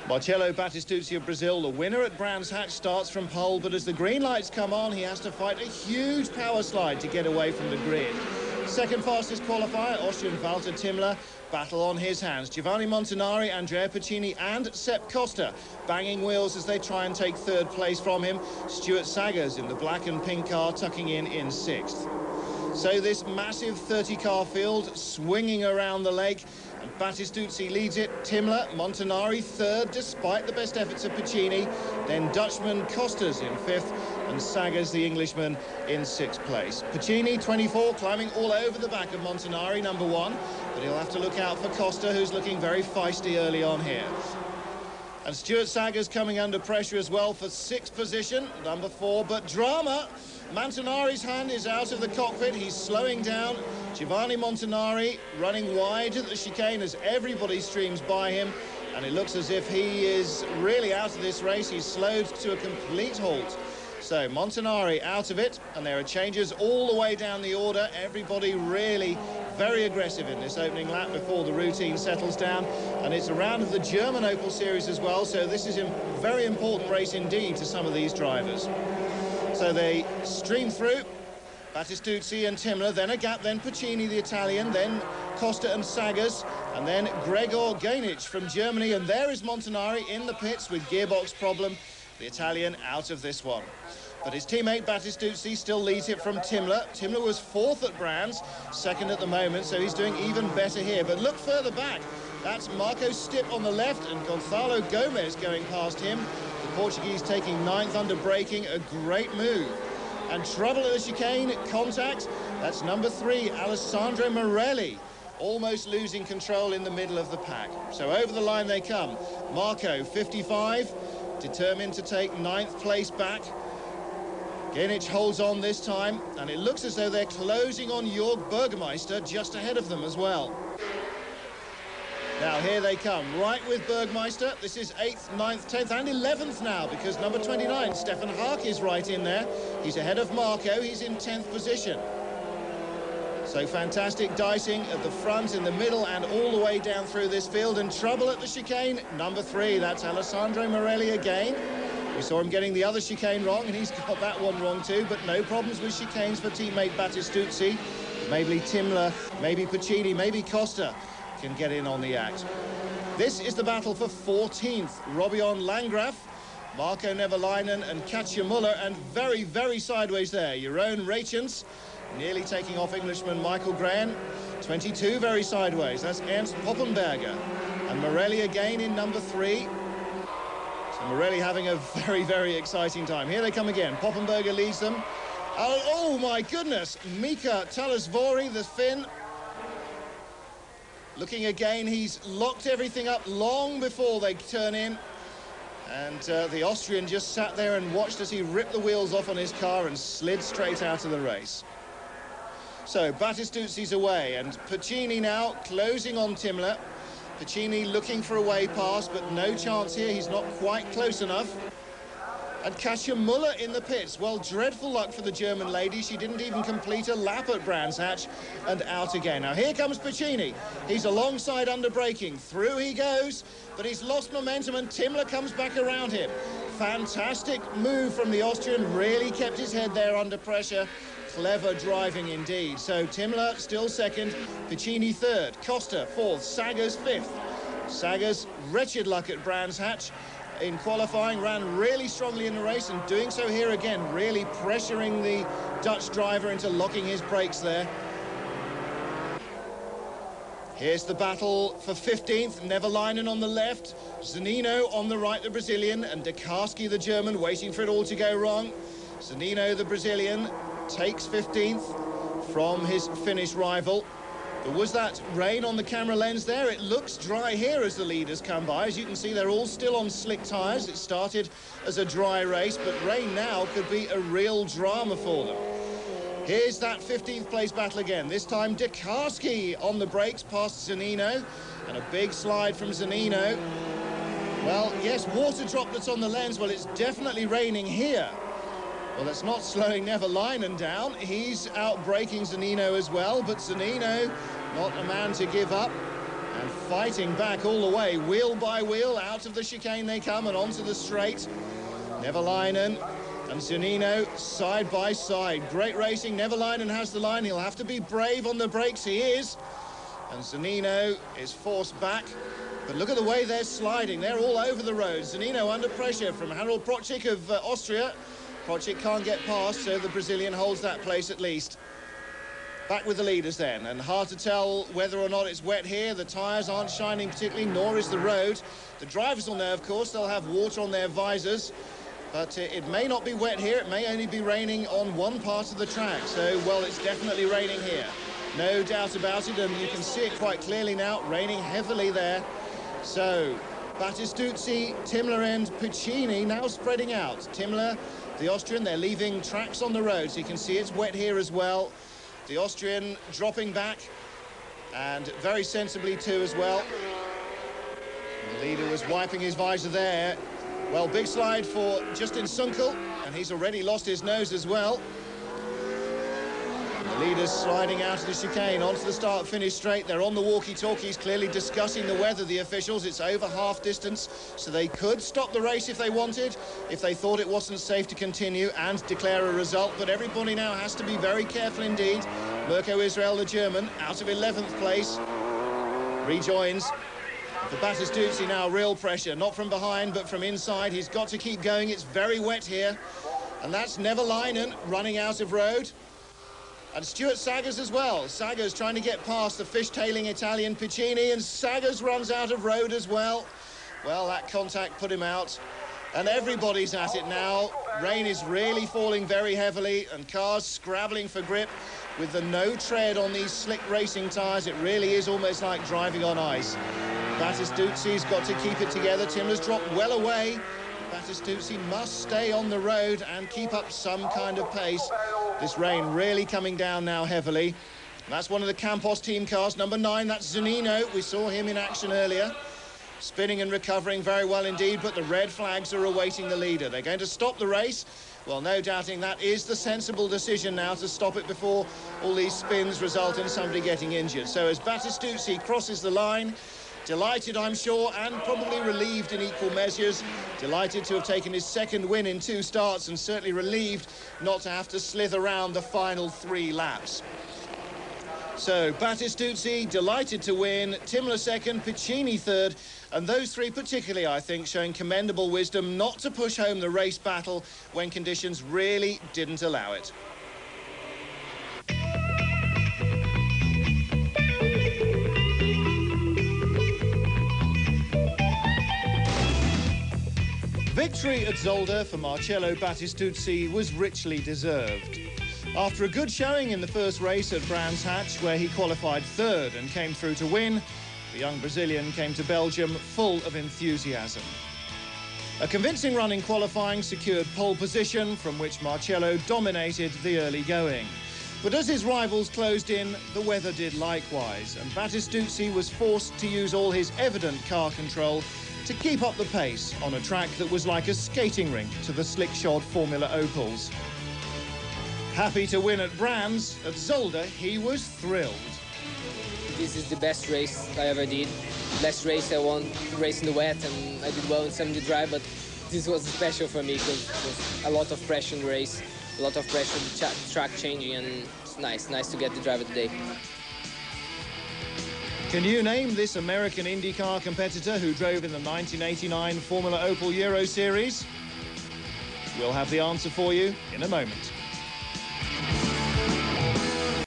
Marcelo Battistuzzi of Brazil, the winner at Brands Hatch, starts from pole, but as the green lights come on, he has to fight a huge power slide to get away from the grid. Second fastest qualifier, Austrian Walter Thimmler, battle on his hands. Giovanni Montanari, Andrea Piccini and Sepp Koster banging wheels as they try and take third place from him. Stuart Saggers in the black and pink car tucking in sixth. So this massive 30-car field swinging around the lake, and Battistuzzi leads it. Thimmler, Montanari third, despite the best efforts of Piccini. Then Dutchman Koster's in fifth, and Saggers, the Englishman, in sixth place. Piccini, 24, climbing all over the back of Montanari, number one, but he'll have to look out for Koster, who's looking very feisty early on here. And Stuart Saggers coming under pressure as well for sixth position, number four, but drama. Montanari's hand is out of the cockpit. He's slowing down. Giovanni Montanari running wide at the chicane as everybody streams by him. And it looks as if he is really out of this race. He's slowed to a complete halt. So Montanari out of it, and there are changes all the way down the order. Everybody really very aggressive in this opening lap before the routine settles down. And it's a round of the German Opel series as well. So this is a very important race indeed to some of these drivers. So they stream through, Battistuzzi and Thimmler, then a gap, then Piccini, the Italian, then Koster and Saggers, and then Gregor, Geuenich from Germany, and there is Montanari in the pits with gearbox problem, the Italian out of this one. But his teammate Battistuzzi still leads it from Thimmler. Thimmler was fourth at Brands, second at the moment, so he's doing even better here. But look further back, that's Marco Stipp on the left and Goncalo Gomes going past him. The Portuguese taking ninth under braking, a great move. And trouble at the chicane, contact, that's number three, Alessandro Morelli, almost losing control in the middle of the pack. So over the line they come. Marco, 55, determined to take ninth place back. Geuenich holds on this time, and it looks as though they're closing on Jorg Bergmeister just ahead of them as well. Now here they come, right with Bergmeister. This is 8th, 9th, 10th and 11th now, because number 29, Stefan Haak, is right in there. He's ahead of Marco, he's in 10th position. So fantastic dicing at the front, in the middle and all the way down through this field. And trouble at the chicane, number three, that's Alessandro Morelli again. We saw him getting the other chicane wrong, and he's got that one wrong too, but no problems with chicanes for teammate Battistuzzi. Maybe Thimmler, maybe Piccini, maybe Koster can get in on the act. This is the battle for 14th. Robbion Landgraf, Marco Nevalainen and Katja Muller, and very, very sideways there. Jeroen Reichens, nearly taking off Englishman Michael Graham. 22, very sideways. That's Ernst Poppenberger. And Morelli again in number three. So Morelli having a very, very exciting time. Here they come again. Poppenberger leads them. Oh my goodness. Mika Talasvori, the Finn. Looking again, he's locked everything up long before they turn in. And the Austrian just sat there and watched as he ripped the wheels off on his car and slid straight out of the race. So Battistuzzi's away, and Piccini now closing on Thimmler. Piccini looking for a way past, but no chance here. He's not quite close enough. And Katja Muller in the pits. Well, dreadful luck for the German lady. She didn't even complete a lap at Brands Hatch, and out again. Now here comes Piccini. He's alongside under braking. Through he goes, but he's lost momentum, and Thimmler comes back around him. Fantastic move from the Austrian. Really kept his head there under pressure. Clever driving indeed. So Thimmler still second, Piccini third, Koster fourth, Saggers fifth. Saggers, wretched luck at Brands Hatch. In qualifying, ran really strongly in the race, and doing so here again, really pressuring the Dutch driver into locking his brakes there. Here's the battle for 15th, Nevalainen on the left, Zunino on the right, the Brazilian, and Dekarski, the German, waiting for it all to go wrong. Zunino, the Brazilian, takes 15th from his Finnish rival. But was that rain on the camera lens there? It looks dry here as the leaders come by. As you can see, they're all still on slick tyres. It started as a dry race, but rain now could be a real drama for them. Here's that 15th place battle again. This time Dekarski on the brakes past Zunino, and a big slide from Zunino. Well, yes, water droplets on the lens. Well, it's definitely raining here. Well, that's not slowing Nevalainen down. He's out braking Zunino as well, but Zunino, not a man to give up. And fighting back all the way, wheel by wheel, out of the chicane they come and onto the straight. Nevalainen and Zunino side by side. Great racing. Nevalainen has the line. He'll have to be brave on the brakes. He is. And Zunino is forced back. But look at the way they're sliding. They're all over the road. Zunino under pressure from Harold Procik of Austria. Procik can't get past, so the Brazilian holds that place at least. Back with the leaders then, and hard to tell whether or not it's wet here. The tyres aren't shining particularly, nor is the road. The drivers will know, of course, they'll have water on their visors. But it may not be wet here. It may only be raining on one part of the track. So, well, it's definitely raining here. No doubt about it, and you can see it quite clearly now, raining heavily there. So, Battistuzzi, Thimmler and Piccini now spreading out. Thimmler, the Austrian, they're leaving tracks on the road, so you can see it's wet here as well. The Austrian dropping back, and very sensibly too as well. The leader was wiping his visor there. Well, big slide for Justin Sunkel, and he's already lost his nose as well. The leaders sliding out of the chicane onto the start-finish straight. They're on the walkie-talkies, clearly discussing the weather, the officials. It's over half distance, so they could stop the race if they wanted, if they thought it wasn't safe to continue and declare a result. But everybody now has to be very careful indeed. Mirko Israel, the German, out of 11th place, rejoins. For Battistuzzi now, real pressure, not from behind, but from inside. He's got to keep going. It's very wet here. And that's Nevalainen running out of road. And Stuart Saggers as well. Saggers trying to get past the fishtailing Italian Piccini, and Saggers runs out of road as well. Well, that contact put him out. And everybody's at it now. Rain is really falling very heavily, and cars scrabbling for grip. With the no tread on these slick racing tyres, it really is almost like driving on ice. Battistuzzi's got to keep it together. Thimmler's dropped well away. Battistuzzi must stay on the road and keep up some kind of pace. This rain really coming down now heavily. That's one of the Campos team cars, number 9. That's Zunino. We saw him in action earlier. Spinning and recovering very well indeed, but the red flags are awaiting the leader. They're going to stop the race. Well, no doubting that is the sensible decision now, to stop it before all these spins result in somebody getting injured. So as Battistuzzi crosses the line, delighted, I'm sure, and probably relieved in equal measures. Delighted to have taken his second win in 2 starts, and certainly relieved not to have to slither around the final 3 laps. So Battistuzzi delighted to win, Thimmler second, Piccini third, and those 3 particularly, I think, showing commendable wisdom not to push home the race battle when conditions really didn't allow it. Victory at Zolder for Marcelo Battistuzzi was richly deserved. After a good showing in the first race at Brands Hatch, where he qualified 3rd and came through to win, the young Brazilian came to Belgium full of enthusiasm. A convincing run in qualifying secured pole position, from which Marcelo dominated the early going. But as his rivals closed in, the weather did likewise, and Battistuzzi was forced to use all his evident car control to keep up the pace on a track that was like a skating rink to the slick-shod Formula Opels. Happy to win at Brands, at Zolder he was thrilled. This is the best race I ever did. Last race I won, race in the wet, and I did well in 70 dry, but this was special for me because it was a lot of pressure in the race, a lot of pressure, the track changing, and it's nice to get the driver today. Can you name this American IndyCar competitor who drove in the 1989 Formula Opel Euro Series? We'll have the answer for you in a moment.